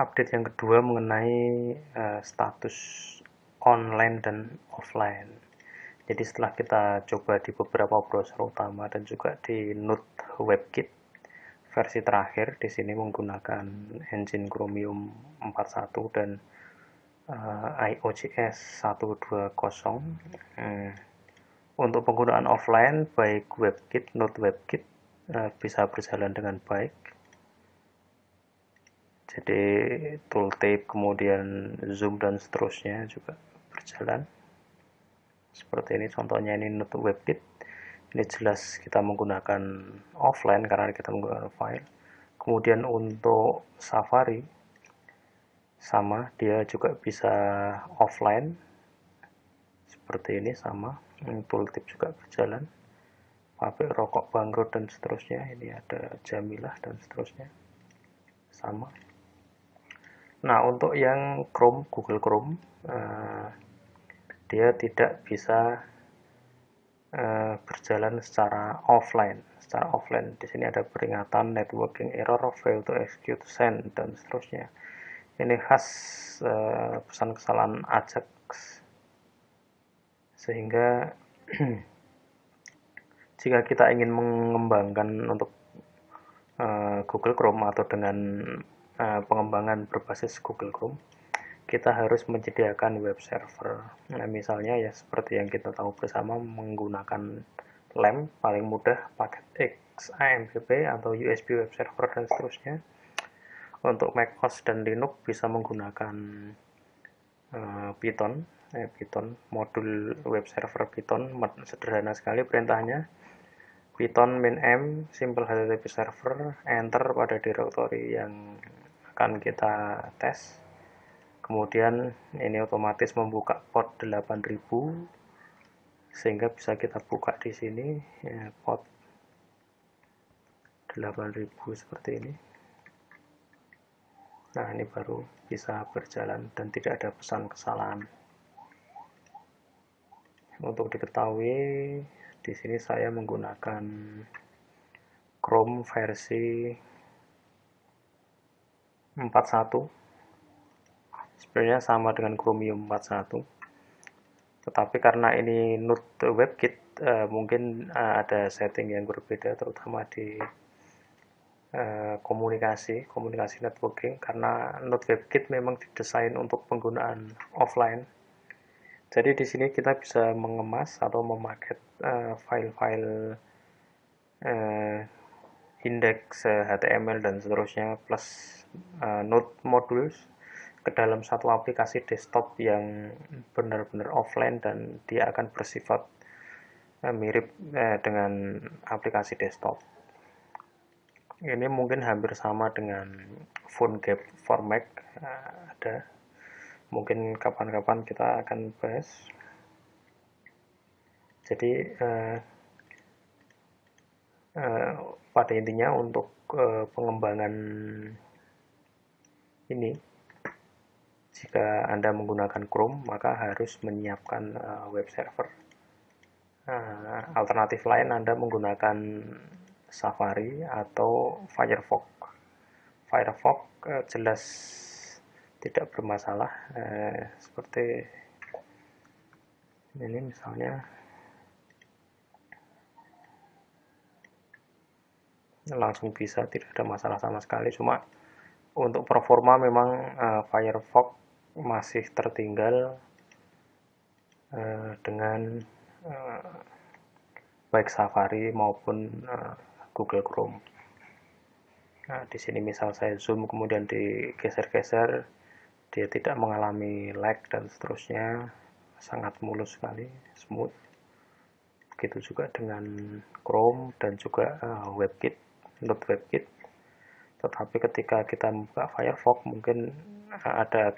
Update yang kedua mengenai status online dan offline. Jadi setelah kita coba di beberapa browser utama dan juga di Node WebKit versi terakhir, di sini menggunakan engine Chromium 41 dan IOJS 120. Untuk penggunaan offline baik WebKit, Node WebKit bisa berjalan dengan baik. Jadi tooltip, kemudian zoom dan seterusnya juga berjalan. Seperti ini contohnya, ini Node WebKit. Ini jelas kita menggunakan offline karena kita menggunakan file. Kemudian untuk Safari sama, dia juga bisa offline. Seperti ini sama. Ini tooltip juga berjalan. Pabrik rokok bangkrut dan seterusnya. Ini ada Jamilah dan seterusnya. Sama. Nah, untuk yang Chrome, Google Chrome, dia tidak bisa berjalan secara offline. Secara offline, di sini ada peringatan networking error, fail to execute send dan seterusnya. Ini khas pesan kesalahan Ajax, sehingga jika kita ingin mengembangkan untuk Google Chrome atau dengan pengembangan berbasis Google Chrome, kita harus menyediakan web server. Nah, misalnya ya seperti yang kita tahu bersama, menggunakan LAMP paling mudah, paket XAMPP atau USB web server dan seterusnya. Untuk macOS dan Linux bisa menggunakan Python, modul web server Python, sederhana sekali perintahnya. Python min-m simple HTTP server, enter pada directory yang akan kita tes. Kemudian ini otomatis membuka port 8000 sehingga bisa kita buka di sini ya, port 8000 seperti ini. Nah, ini baru bisa berjalan dan tidak ada pesan kesalahan. Untuk diketahui, di sini saya menggunakan Chrome versi 41. Sebenarnya sama dengan Chromium 41. Tetapi karena ini Node WebKit, mungkin ada setting yang berbeda, terutama di komunikasi networking, karena Node WebKit memang didesain untuk penggunaan offline. Jadi di sini kita bisa mengemas atau memaket file-file indeks HTML dan seterusnya plus Node modules ke dalam satu aplikasi desktop yang benar-benar offline, dan dia akan bersifat mirip dengan aplikasi desktop. Ini mungkin hampir sama dengan PhoneGap for Mac, ada. Mungkin kapan-kapan kita akan bahas. Jadi pada intinya untuk pengembangan ini, jika Anda menggunakan Chrome maka harus menyiapkan web server. Alternatif lain Anda menggunakan Safari atau Firefox. Firefox jelas tidak bermasalah, seperti ini misalnya. Langsung bisa, tidak ada masalah sama sekali. Cuma untuk performa memang Firefox masih tertinggal dengan baik Safari maupun Google Chrome. Nah, di sini misal saya zoom kemudian digeser-geser, dia tidak mengalami lag dan seterusnya, sangat mulus sekali, smooth. Begitu juga dengan Chrome dan juga WebKit, Node WebKit. Tetapi ketika kita membuka Firefox mungkin ada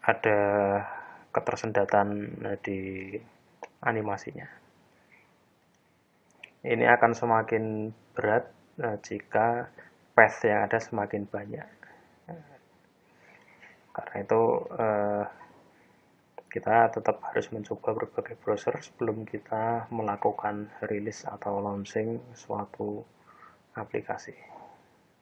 ada ketersendatan di animasinya. Ini akan semakin berat jika path yang ada semakin banyak. Karena itu kita tetap harus mencoba berbagai browser sebelum kita melakukan rilis atau launching suatu aplikasi.